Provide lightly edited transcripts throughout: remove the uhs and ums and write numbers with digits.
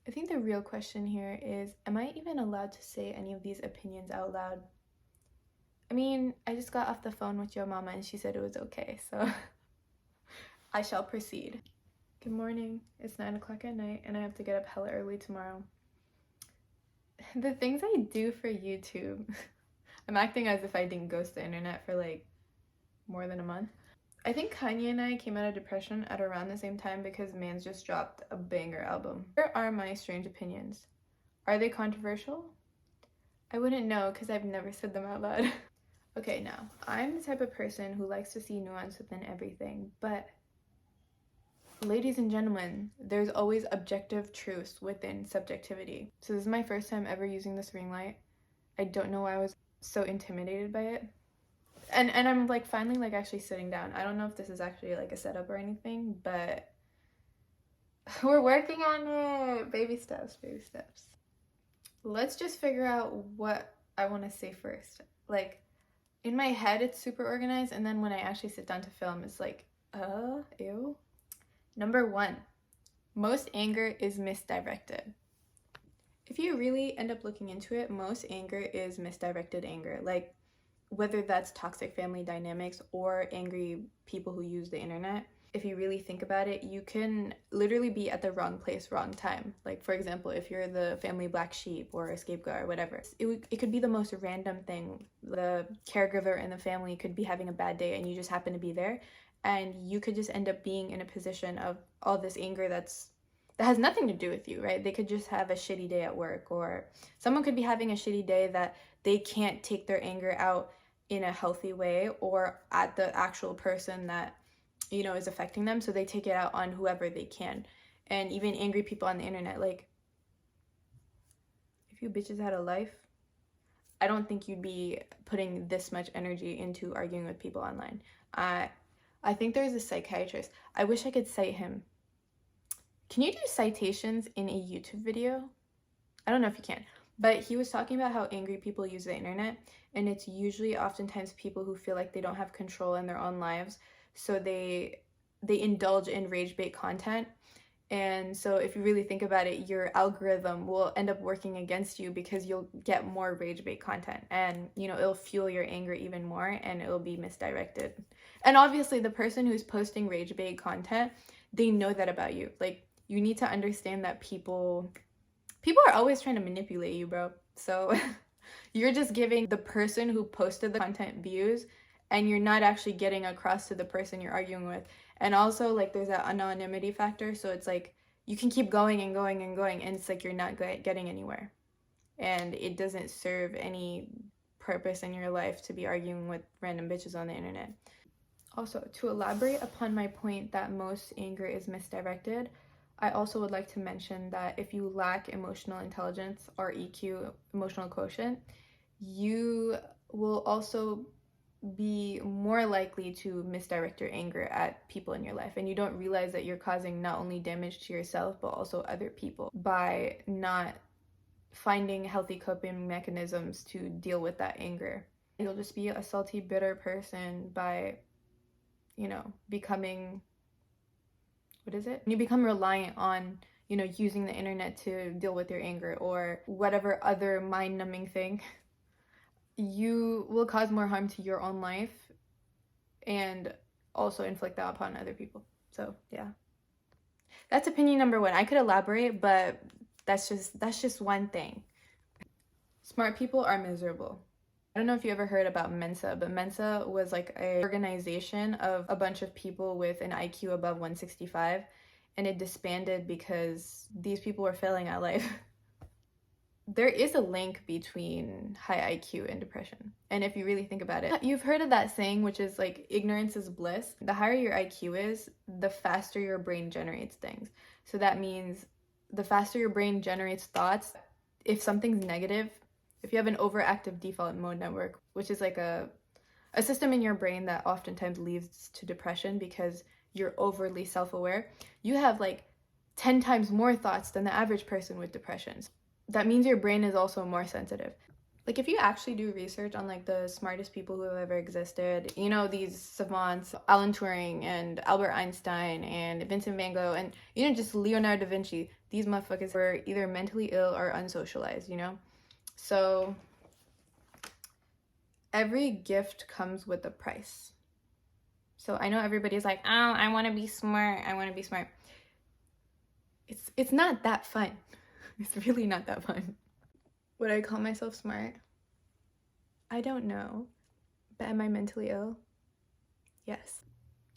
I think the real question here is, am I even allowed to say any of these opinions out loud? I mean, I just got off the phone with your mama and she said it was okay, so I shall proceed. Good morning. It's 9 o'clock at night and I have to get up hella early tomorrow. The things I do for YouTube, I'm acting as if I didn't ghost the internet for like more than a month. I think Kanye and I came out of depression at around the same time because Mans just dropped a banger album. Here are my strange opinions. Are they controversial? I wouldn't know because I've never said them out loud. Okay, now, I'm the type of person who likes to see nuance within everything, but ladies and gentlemen, there's always objective truth within subjectivity. So this is my first time ever using this ring light. I don't know why I was so intimidated by it. And I'm like finally like actually sitting down. I don't know if this is actually like a setup or anything, but we're working on it. Baby steps, baby steps. Let's just figure out what I want to say first. Like in my head it's super organized, and then when I actually sit down to film it's like, ew. Number 1, most anger is misdirected. If you really end up looking into it, most anger is misdirected anger. Like whether that's toxic family dynamics or angry people who use the internet. If you really think about it, you can literally be at the wrong place, wrong time. Like for example, if you're the family black sheep or a scapegoat or whatever, it could be the most random thing. The caregiver in the family could be having a bad day and you just happen to be there, and you could just end up being in a position of all this anger that has nothing to do with you, right? They could just have a shitty day at work, or someone could be having a shitty day that they can't take their anger out in a healthy way or at the actual person that, you know, is affecting them. So they take it out on whoever they can. And even angry people on the internet, like, if you bitches had a life, I don't think you'd be putting this much energy into arguing with people online. I think there's a psychiatrist. I wish I could cite him. Can you do citations in a YouTube video? I don't know if you can, but he was talking about how angry people use the internet, and it's usually oftentimes people who feel like they don't have control in their own lives, so they indulge in rage bait content. And so if you really think about it, your algorithm will end up working against you because you'll get more rage bait content, and you know, it'll fuel your anger even more and it'll be misdirected. And obviously the person who's posting rage bait content, they know that about you. Like, you need to understand that people are always trying to manipulate you, bro. So you're just giving the person who posted the content views, and you're not actually getting across to the person you're arguing with. And also, like, there's that anonymity factor, so it's like you can keep going and going and going, and it's like you're not getting anywhere, and it doesn't serve any purpose in your life to be arguing with random bitches on the internet. Also, to elaborate upon my point that most anger is misdirected, I also would like to mention that if you lack emotional intelligence or EQ, emotional quotient, you will also be more likely to misdirect your anger at people in your life, and you don't realize that you're causing not only damage to yourself but also other people by not finding healthy coping mechanisms to deal with that anger. You'll just be a salty, bitter person by, you know, becoming, what is it? You become reliant on, you know, using the internet to deal with your anger or whatever other mind-numbing thing. You will cause more harm to your own life and also inflict that upon other people. So yeah, that's opinion number 1. I could elaborate, but that's just one thing. Smart people are miserable. I don't know if you ever heard about Mensa, but Mensa was like an organization of a bunch of people with an IQ above 165, and it disbanded because these people were failing at life. There is a link between high IQ and depression. And if you really think about it, you've heard of that saying, which is like, ignorance is bliss. The higher your IQ is, the faster your brain generates things. So that means the faster your brain generates thoughts, if something's negative, if you have an overactive default mode network, which is like a system in your brain that oftentimes leads to depression because you're overly self-aware, you have like 10 times more thoughts than the average person with depression. That means your brain is also more sensitive. Like, if you actually do research on like the smartest people who have ever existed, you know, these savants, Alan Turing and Albert Einstein and Vincent van Gogh and, you know, just Leonardo da Vinci, these motherfuckers were either mentally ill or unsocialized, you know? So every gift comes with a price. So I know everybody's like, oh, I want to be smart. I want to be smart. It's not that fun. It's really not that fun. Would I call myself smart? I don't know. But am I mentally ill? Yes.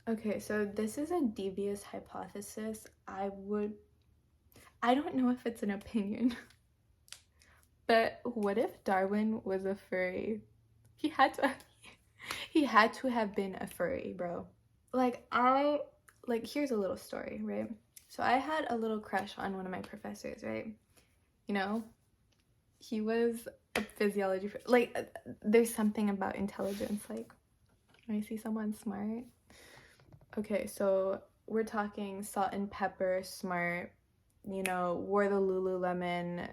Okay, so this is a devious hypothesis. I don't know if it's an opinion, but what if Darwin was a furry? He had to have been a furry, bro. Here's a little story, right? So I had a little crush on one of my professors, right? You know, he was a physiology, there's something about intelligence, like when I see someone smart. Okay, so we're talking salt and pepper, smart, you know, wore the Lululemon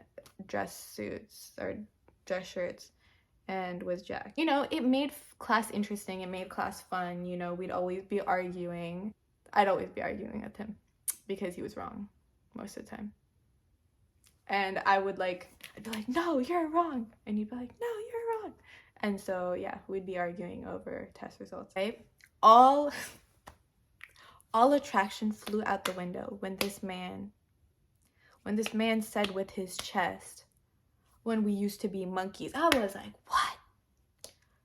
dress suits or dress shirts and was jacked. You know, it made class interesting, it made class fun, you know, we'd always be arguing. I'd always be arguing with him because he was wrong most of the time. And I'd be like, no, you're wrong. And he'd be like, no, you're wrong. And so, yeah, we'd be arguing over test results, right? All attraction flew out the window when this man said with his chest, when we used to be monkeys. I was like, what?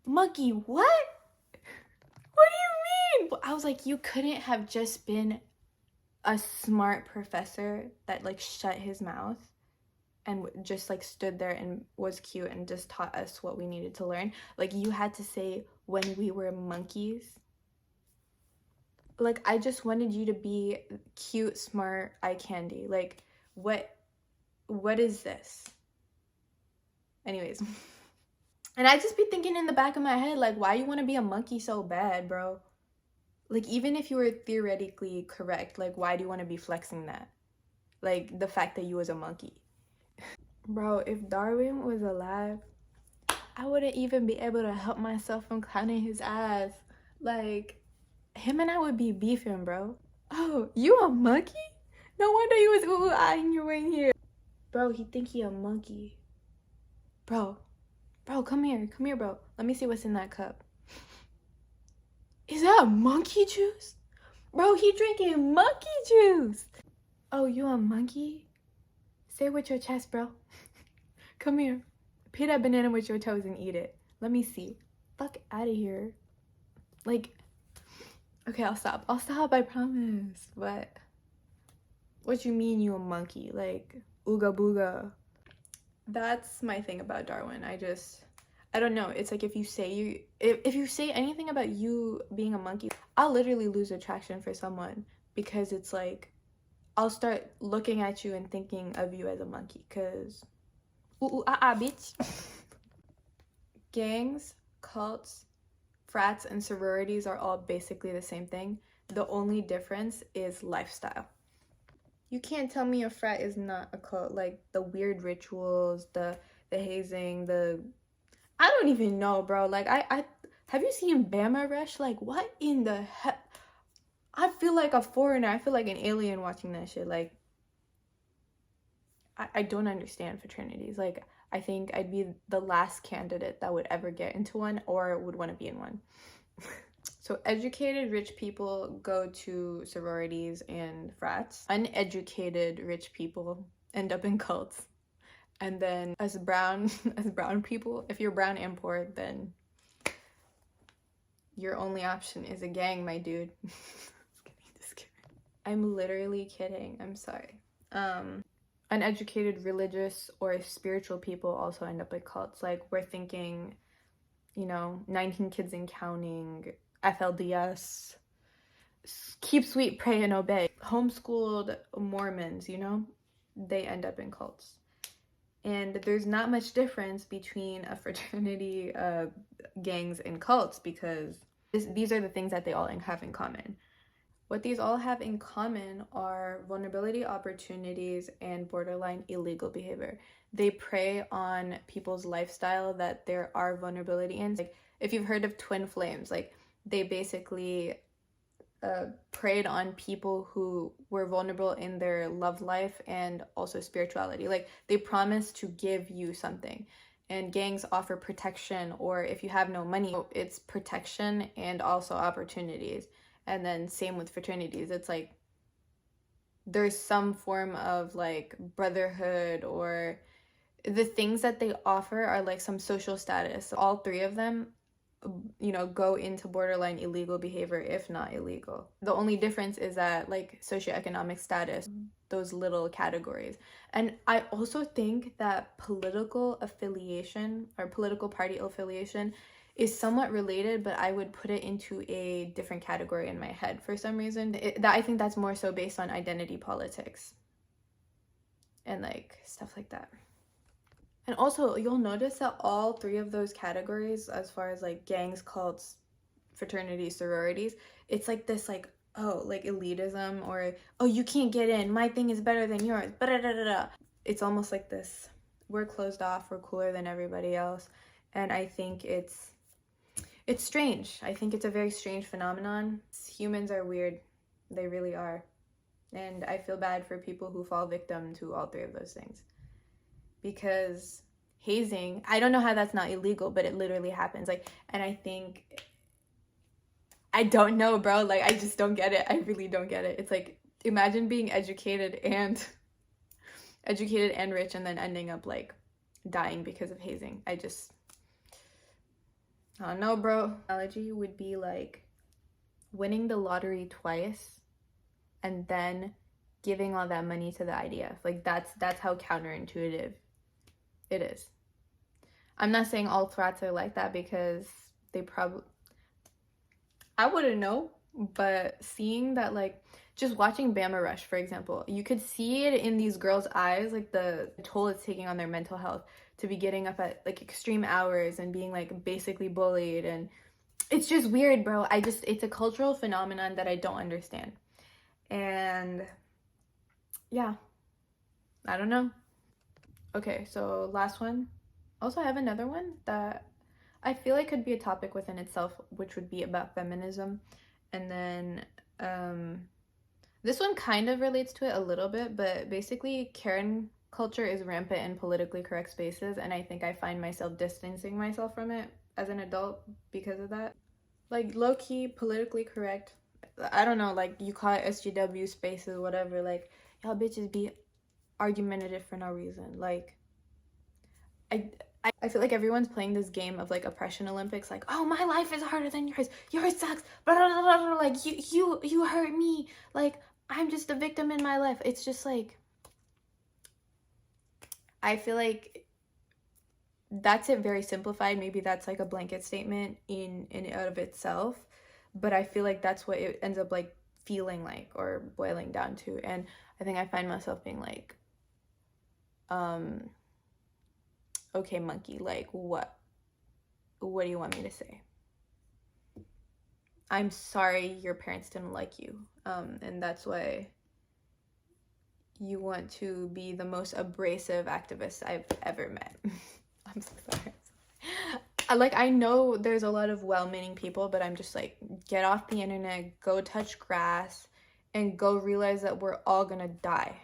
Monkey, what? What do you mean? I was like, you couldn't have just been a smart professor that like shut his mouth and just like stood there and was cute and just taught us what we needed to learn. Like, you had to say when we were monkeys. Like, I just wanted you to be cute, smart, eye candy. Like, what is this? Anyways. And I just be thinking in the back of my head, like, why you want to be a monkey so bad, bro? Like, even if you were theoretically correct, like, why do you want to be flexing that? Like, the fact that you was a monkey. Bro, if Darwin was alive, I wouldn't even be able to help myself from clowning his ass. Like, him and I would be beefing, bro. Oh, you a monkey? No wonder you was ooh-eyeing your way in here. Bro, he think he a monkey. Bro, come here, bro. Let me see what's in that cup. Is that monkey juice? Bro, he drinking monkey juice. Oh, you a monkey? Say it with your chest, bro. Come here. Peel that banana with your toes and eat it. Let me see. Fuck out of here. Like, okay, I'll stop, I promise. But what you mean you a monkey? Like, ooga booga. That's my thing about Darwin. I don't know. It's like if you say anything about you being a monkey, I'll literally lose attraction for someone, because it's like I'll start looking at you and thinking of you as a monkey, because bitch. Gangs, cults, frats, and sororities are all basically the same thing. The only difference is lifestyle. You can't tell me a frat is not a cult. Like, the weird rituals, the hazing, I don't even know, bro. Like, I have you seen Bama Rush? Like, what in the heck? I feel like a foreigner. I feel like an alien watching that shit. Like, I don't understand fraternities. Like, I think I'd be the last candidate that would ever get into one or would want to be in one. So educated rich people go to sororities and frats. Uneducated rich people end up in cults. And then as brown people, if you're brown and poor, then your only option is a gang, my dude. Just kidding. I'm literally kidding. I'm sorry. Uneducated religious or spiritual people also end up in cults. Like, we're thinking, you know, 19 Kids and Counting, FLDS, Keep Sweet, Pray and Obey. Homeschooled Mormons, you know, they end up in cults. And there's not much difference between a fraternity, gangs, and cults, because these are the things that they all have in common. What these all have in common are vulnerability, opportunities, and borderline illegal behavior. They prey on people's lifestyle that there are vulnerability in. Like, if you've heard of twin flames, like, they basically preyed on people who were vulnerable in their love life and also spirituality. Like, they promise to give you something. And gangs offer protection, or if you have no money, it's protection and also opportunities. And then same with fraternities. It's like there's some form of like brotherhood, or the things that they offer are like some social status. All three of them, you know, go into borderline illegal behavior, if not illegal. The only difference is that like socioeconomic status, those little categories. And I also think that political affiliation or political party affiliation is somewhat related, but I would put it into a different category in my head for some reason. That I think that's more so based on identity politics and like stuff like that. And also, you'll notice that all three of those categories, as far as like gangs, cults, fraternities, sororities, it's like this like, oh, like elitism, or oh, you can't get in, my thing is better than yours, da-da-da-da-da. It's almost like this, we're closed off, we're cooler than everybody else. And I think it's strange. I think it's a very strange phenomenon. Humans are weird. They really are. And I feel bad for people who fall victim to all three of those things. Because hazing, I don't know how that's not illegal, but it literally happens. Like, and I think, I don't know, bro. Like, I just don't get it. I really don't get it. It's like, imagine being educated and rich and then ending up like dying because of hazing. I don't know, bro. Analogy would be like winning the lottery twice and then giving all that money to the IDF. Like, that's how counterintuitive it is. I'm not saying all frats are like that, because they probably, I wouldn't know, but seeing that, like, just watching Bama Rush, for example, you could see it in these girls' eyes, like the toll it's taking on their mental health to be getting up at like extreme hours and being like basically bullied. And it's just weird, bro. It's a cultural phenomenon that I don't understand. And yeah, I don't know. Okay, so last one. Also, I have another one that I feel like could be a topic within itself, which would be about feminism. And then this one kind of relates to it a little bit, but basically Karen culture is rampant in politically correct spaces, and I think I find myself distancing myself from it as an adult because of that. Like, low-key politically correct, I don't know, like you call it SGW spaces, whatever, like y'all bitches be argumentative for no reason. Like, I feel like everyone's playing this game of like oppression Olympics, like, oh, my life is harder than yours sucks, blah, blah, blah, blah, like you hurt me, like I'm just a victim in my life. It's just like, I feel like that's it, very simplified. Maybe that's like a blanket statement in and out of itself, but I feel like that's what it ends up like feeling like or boiling down to. And I think I find myself being like, okay, monkey, like what do you want me to say? I'm sorry your parents didn't like you, and that's why you want to be the most abrasive activist I've ever met. I'm so sorry. Like, I know there's a lot of well-meaning people, but I'm just like, get off the internet, go touch grass, and go realize that we're all gonna die.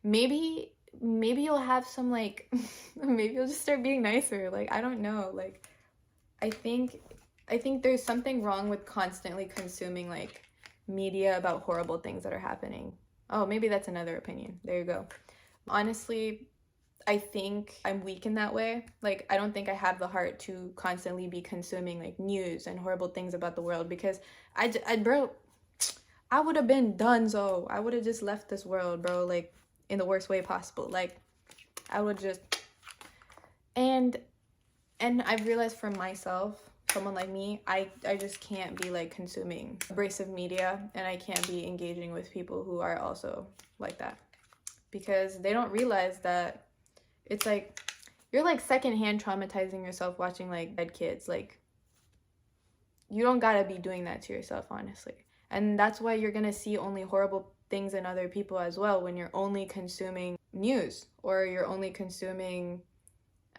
Maybe you'll have some like, maybe you'll just start being nicer. Like, I don't know. Like, I think there's something wrong with constantly consuming like media about horrible things that are happening. Oh, maybe that's another opinion. There you go. Honestly, I think I'm weak in that way. Like, I don't think I have the heart to constantly be consuming like news and horrible things about the world, because bro, I would have been done. So I would have just left this world, bro, like in the worst way possible. Like, I would just, and I've realized for myself, someone like me, I just can't be like consuming abrasive media, and I can't be engaging with people who are also like that, because they don't realize that it's like you're like secondhand traumatizing yourself watching like dead kids. Like, you don't gotta be doing that to yourself, honestly. And that's why you're gonna see only horrible things in other people as well, when you're only consuming news or you're only consuming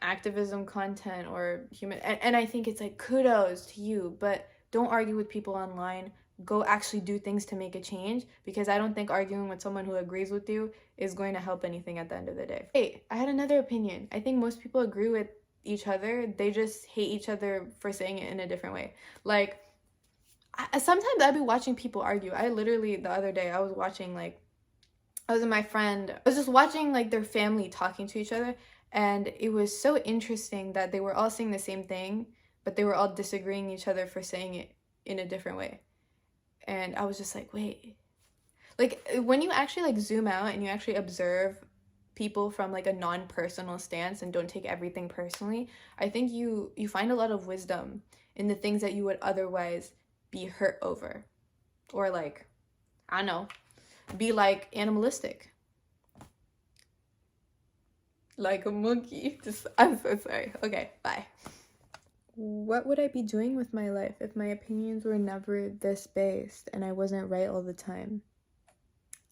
activism content or human. And I think it's like, kudos to you, but don't argue with people online. go actually do things to make a change, because I don't think arguing with someone who agrees with you is going to help anything at the end of the day. Hey, I had another opinion. I think most people agree with each other. They just hate each other for saying it in a different way. Like, sometimes I'd be watching people argue. I literally, the other day, I was watching, like, I was with my friend. I was just watching, like, their family talking to each other, and it was so interesting that they were all saying the same thing, but they were all disagreeing each other for saying it in a different way. And I was just like, wait. Like, when you actually, like, zoom out and you actually observe people from, like, a non-personal stance and don't take everything personally, I think you find a lot of wisdom in the things that you would otherwise be hurt over. Or, like, I don't know, be, like, animalistic. Like a monkey. I'm so sorry. Okay, bye. What would I be doing with my life if my opinions were never this based and I wasn't right all the time?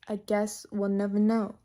I guess we'll never know.